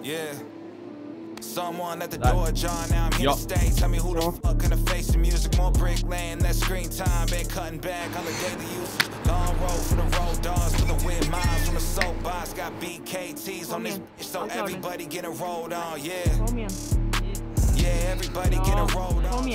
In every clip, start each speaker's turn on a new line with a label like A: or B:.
A: Yeah. Someone at the door, John. Now I'm here to stay. Tell me who the fuck gonna face the music? More brick laying, less screen time. Been cutting back on the daily usage. Long road for the road dogs, for the wind miles from the soapbox. Got BKTs on this bitch, so everybody getting rolled on. Yeah. Yeah, everybody getting rolled on.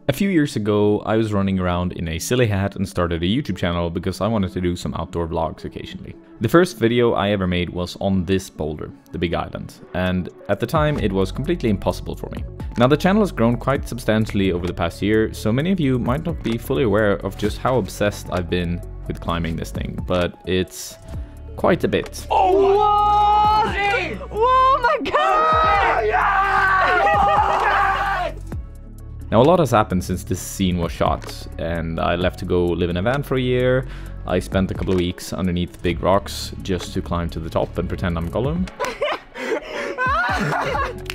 B: A few years ago, I was running around in a silly hat and started a YouTube channel because I wanted to do some outdoor vlogs occasionally. The first video I ever made was on this boulder, the Big Island, and at the time it was completely impossible for me. Now the channel has grown quite substantially over the past year, so many of you might not be fully aware of just how obsessed I've been with climbing this thing, but it's quite a bit.
C: Oh, oh my god!
B: Now a lot has happened since this scene was shot, and I left to go live in a van for a year. I spent a couple of weeks underneath big rocks just to climb to the top and pretend I'm Gollum.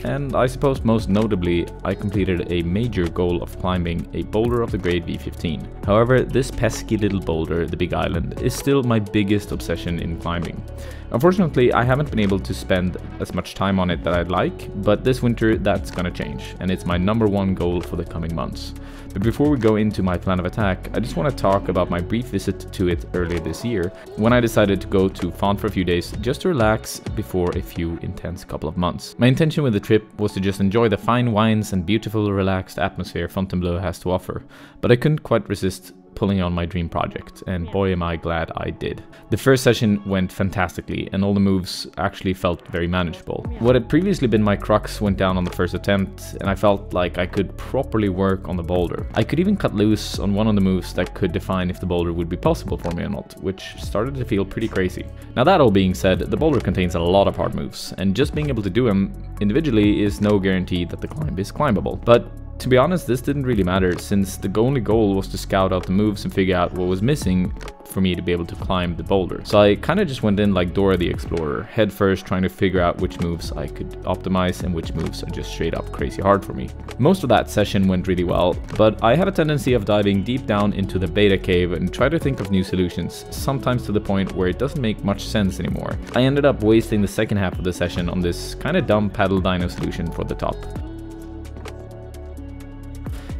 B: And I suppose most notably, I completed a major goal of climbing a boulder of the grade V15. However, this pesky little boulder, the Big Island, is still my biggest obsession in climbing. Unfortunately, I haven't been able to spend as much time on it that I'd like, but this winter that's gonna change, and it's my #1 goal for the coming months. But before we go into my plan of attack, I just want to talk about my brief visit to it earlier this year, when I decided to go to Font for a few days just to relax before a few intense couple of months. My intention with the trip was to just enjoy the fine wines and beautiful relaxed atmosphere Fontainebleau has to offer, but I couldn't quite resist pulling on my dream project, and boy am I glad I did. The first session went fantastically, and all the moves actually felt very manageable. What had previously been my crux went down on the first attempt, and I felt like I could properly work on the boulder. I could even cut loose on one of the moves that could define if the boulder would be possible for me or not, which started to feel pretty crazy. Now that all being said, the boulder contains a lot of hard moves, and just being able to do them individually is no guarantee that the climb is climbable. But to be honest, this didn't really matter, since the only goal was to scout out the moves and figure out what was missing for me to be able to climb the boulder. So I kind of just went in like Dora the Explorer, head first trying to figure out which moves I could optimize and which moves are just straight up crazy hard for me. Most of that session went really well, but I have a tendency of diving deep down into the beta cave and try to think of new solutions, sometimes to the point where it doesn't make much sense anymore. I ended up wasting the second half of the session on this kind of dumb paddle dino solution for the top.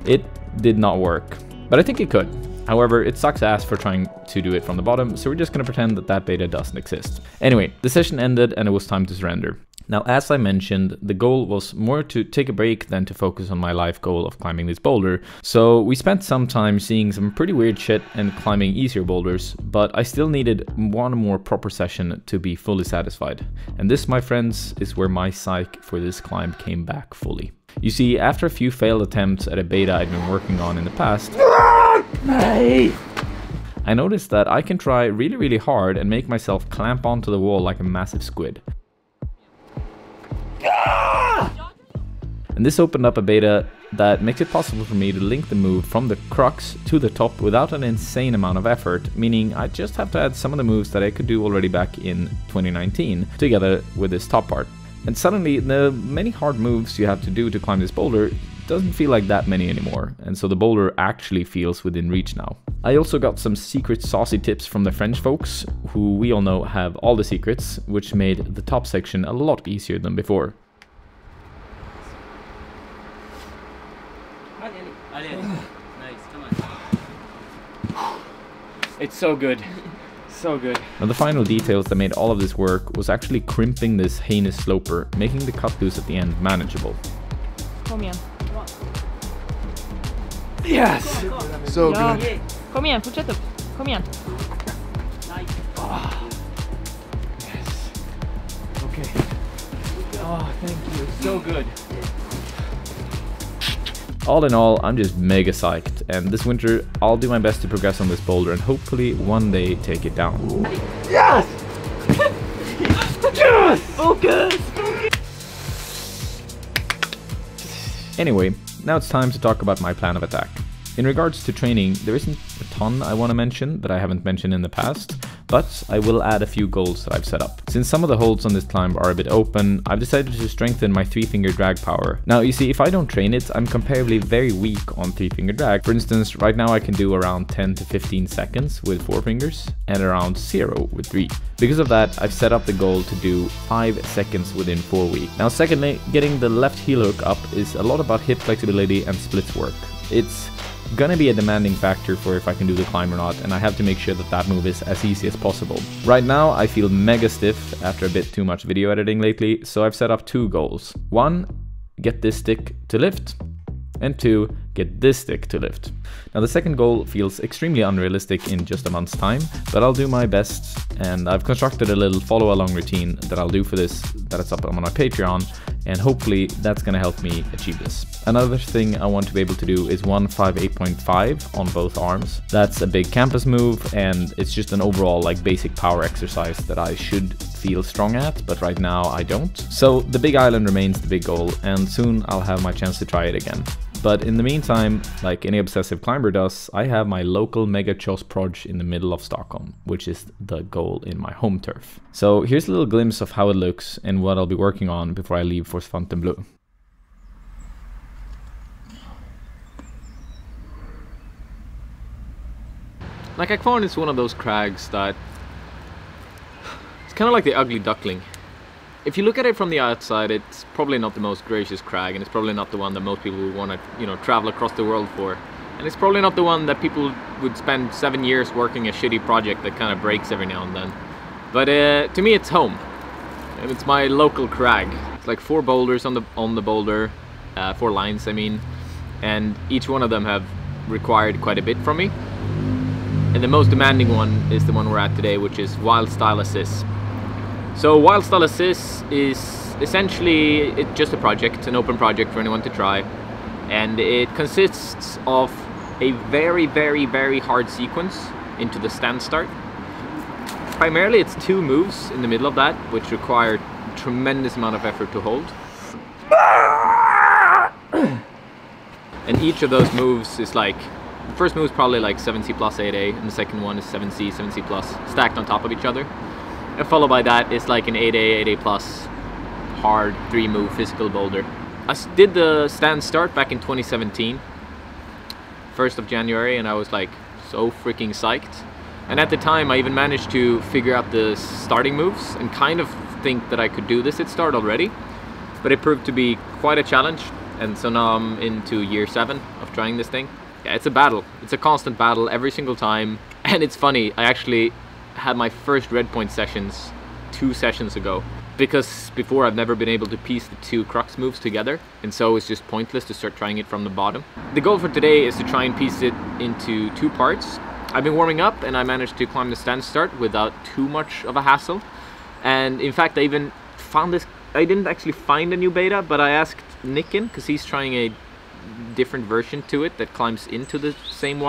B: It did not work, but I think it could. However, it sucks ass for trying to do it from the bottom, so we're just gonna pretend that that beta doesn't exist. Anyway, the session ended and it was time to surrender. Now, as I mentioned, the goal was more to take a break than to focus on my life goal of climbing this boulder. So we spent some time seeing some pretty weird shit and climbing easier boulders, but I still needed one more proper session to be fully satisfied. And this, my friends, is where my psyche for this climb came back fully. You see, after a few failed attempts at a beta I'd been working on in the past, I noticed that I can try really hard and make myself clamp onto the wall like a massive squid. And this opened up a beta that makes it possible for me to link the move from the crux to the top without an insane amount of effort, meaning I just have to add some of the moves that I could do already back in 2019 together with this top part. And suddenly the many hard moves you have to do to climb this boulder doesn't feel like that many anymore, and so the boulder actually feels within reach now. I also got some secret saucy tips from the French folks, who we all know have all the secrets, which made the top section a lot easier than before.
D: Nice, come on. It's so good. So good.
B: Now the final details that made all of this work was actually crimping this heinous sloper, making the cut loose at the end manageable.
C: Kom igen.
D: Yes!
E: So good.
C: Kom igen, fortsätt upp. Kom igen.
D: Oh. Yes. Okay. Oh, thank you. So good.
B: All in all, I'm just mega psyched, and this winter I'll do my best to progress on this boulder and hopefully one day take it down.
D: Yes! Yes!
C: Focus!
B: Anyway, now it's time to talk about my plan of attack. In regards to training, there isn't a ton I want to mention that I haven't mentioned in the past, but I will add a few goals that I've set up. Since some of the holds on this climb are a bit open, I've decided to strengthen my 3-finger drag power. Now you see, if I don't train it, I'm comparably very weak on 3-finger drag. For instance, right now I can do around 10 to 15 seconds with 4 fingers and around 0 with 3. Because of that, I've set up the goal to do 5 seconds within 4 weeks. Now secondly, getting the left heel hook up is a lot about hip flexibility and splits work. It's gonna be a demanding factor for if I can do the climb or not, and I have to make sure that that move is as easy as possible. Right now I feel mega stiff after a bit too much video editing lately, so I've set up 2 goals. 1, get this stick to lift, and 2, get this stick to lift. Now the second goal feels extremely unrealistic in just a month's time, but I'll do my best, and I've constructed a little follow along routine that I'll do for this, that it's up on my Patreon, and hopefully that's gonna help me achieve this. Another thing I want to be able to do is 1-5-8.5 on both arms. That's a big campus move, and it's just an overall like basic power exercise that I should feel strong at, but right now I don't. So the big island remains the big goal, and soon I'll have my chance to try it again. But in the meantime, like any obsessive climber does, I have my local mega choss proj in the middle of Stockholm, which is the goal in my home turf. So here's a little glimpse of how it looks and what I'll be working on before I leave for Fontainebleau.
E: Like Akvarn is one of those crags that it's kind of like the ugly duckling. If you look at it from the outside, it's probably not the most gracious crag, and it's probably not the one that most people would want to, you know, travel across the world for. And it's probably not the one that people would spend 7 years working a shitty project that kind of breaks every now and then. But to me, it's home, and it's my local crag. It's like 4 boulders on the boulder, 4 lines, I mean, and each one of them have required quite a bit from me. And the most demanding one is the one we're at today, which is Wild Style Assist. So Wild Style Assist is essentially just a project, an open project for anyone to try, and it consists of a very, very, very hard sequence into the stand start. Primarily it's 2 moves in the middle of that, which require a tremendous amount of effort to hold. And each of those moves is like, the first move is probably like 7C plus 8A, and the second one is 7C, 7C plus, stacked on top of each other. And followed by that is like an 8A, 8A plus, hard 3-move physical boulder. I did the stand start back in 2017, 1st of January, and I was like so freaking psyched. And at the time I even managed to figure out the starting moves and kind of think that I could do this at start already. But it proved to be quite a challenge, and so now I'm into year 7 of trying this thing. Yeah, it's a battle. It's a constant battle every single time. And it's funny, I actually had my first red point sessions 2 sessions ago, because before I've never been able to piece the 2 crux moves together, and so it's just pointless to start trying it from the bottom. The goal for today is to try and piece it into 2 parts. I've been warming up and I managed to climb the stand start without too much of a hassle, and in fact I even found this, I didn't actually find a new beta, but I asked Nicken, because he's trying a different version to it that climbs into the same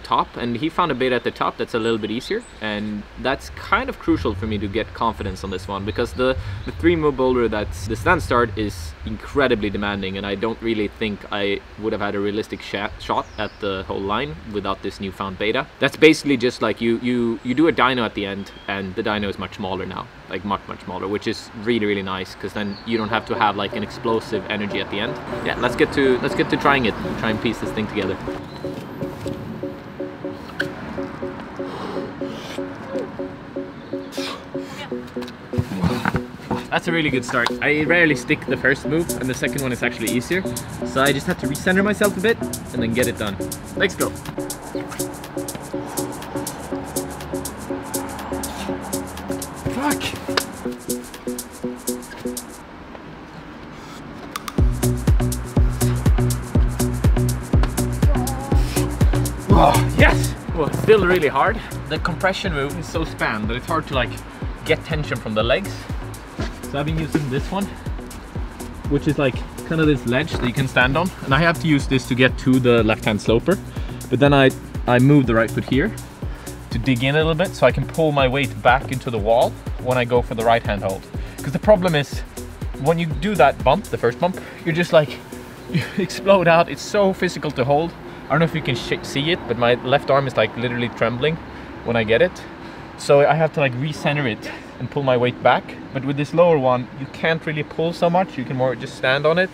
E: top, and he found a beta at the top that's a little bit easier, and that's kind of crucial for me to get confidence on this one, because the 3-move boulder that's the stand start is incredibly demanding, and I don't really think I would have had a realistic shot at the whole line without this newfound beta. That's basically just like you do a dyno at the end, and the dyno is much smaller now, like much smaller, which is really, really nice, because then you don't have to have like an explosive energy at the end. Yeah, let's get to trying it, try and piece this thing together. That's a really good start. I rarely stick the first move, and the second one is actually easier. So I just have to recenter myself a bit and then get it done. Let's go. Fuck! Oh, yes! Well, it's still really hard. The compression move is so spanned that it's hard to like get tension from the legs. So I've been using this one, which is like kind of this ledge that you can stand on, and I have to use this to get to the left-hand sloper, but then I move the right foot here to dig in a little bit so I can pull my weight back into the wall when I go for the right-hand hold. Because the problem is, when you do that bump, the first bump, you're just like, you explode out. It's so physical to hold. I don't know if you can see it, but my left arm is like literally trembling when I get it. so I have to like recenter it and pull my weight back. But with this lower one, you can't really pull so much, you can more just stand on it.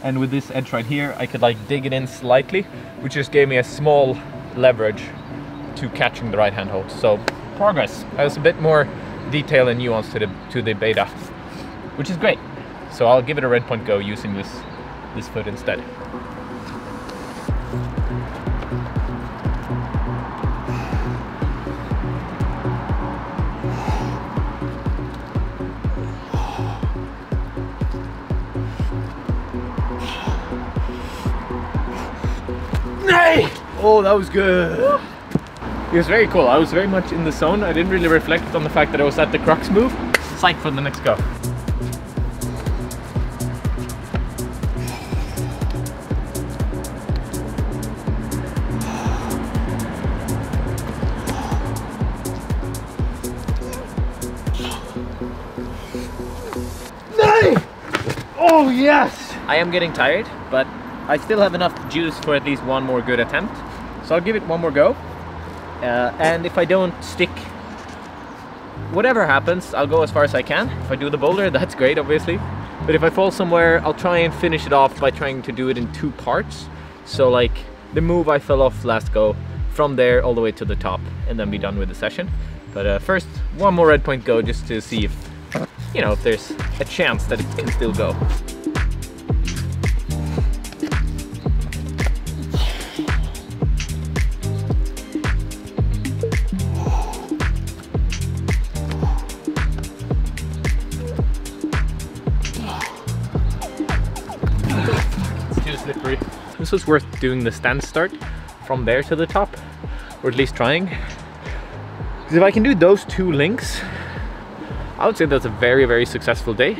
E: And with this edge right here, I could like dig it in slightly, which just gave me a small leverage to catching the right hand hold. So progress. There's a bit more detail and nuance to the beta, which is great. So I'll give it a red point go using this foot instead. Nay! Oh, that was good. It was very cool. I was very much in the zone. I didn't really reflect on the fact that I was at the crux move. Psych for the next go. Nay! Oh yes! I am getting tired, but I still have enough juice for at least one more good attempt. So I'll give it one more go. And if I don't stick, whatever happens, I'll go as far as I can. If I do the boulder, that's great, obviously. But if I fall somewhere, I'll try and finish it off by trying to do it in 2 parts. So like the move I fell off last go, from there all the way to the top, and then be done with the session. But first, one more red point go just to see if, you know, if there's a chance that it can still go. Slippery. This was worth doing the stand start from there to the top, or at least trying. Because if I can do those 2 links, I would say that's a very, very successful day.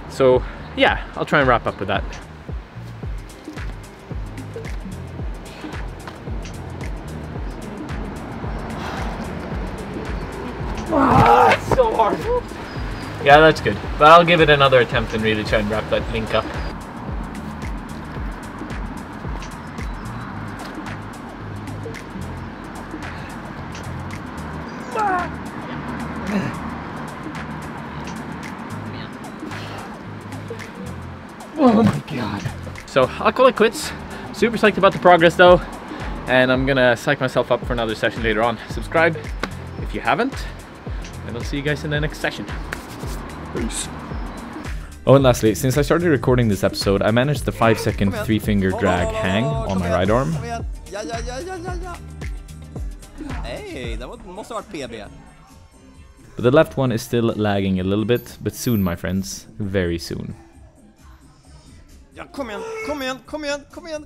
E: So yeah, I'll try and wrap up with that. Ah, it's so hard. Yeah, that's good. But I'll give it another attempt and really try and wrap that link up. Oh my god. So I'll call it quits. Super psyched about the progress though, and I'm gonna psych myself up for another session later on. Subscribe if you haven't, and I'll see you guys in the next session. Peace.
B: Oh, and lastly, since I started recording this episode, I managed the 5-second 3-finger drag hang on my right arm.
F: Hey, that måste ha varit PB.
B: But the left one is still lagging a little bit, but soon, my friends, very soon.
F: Ja, kom igen.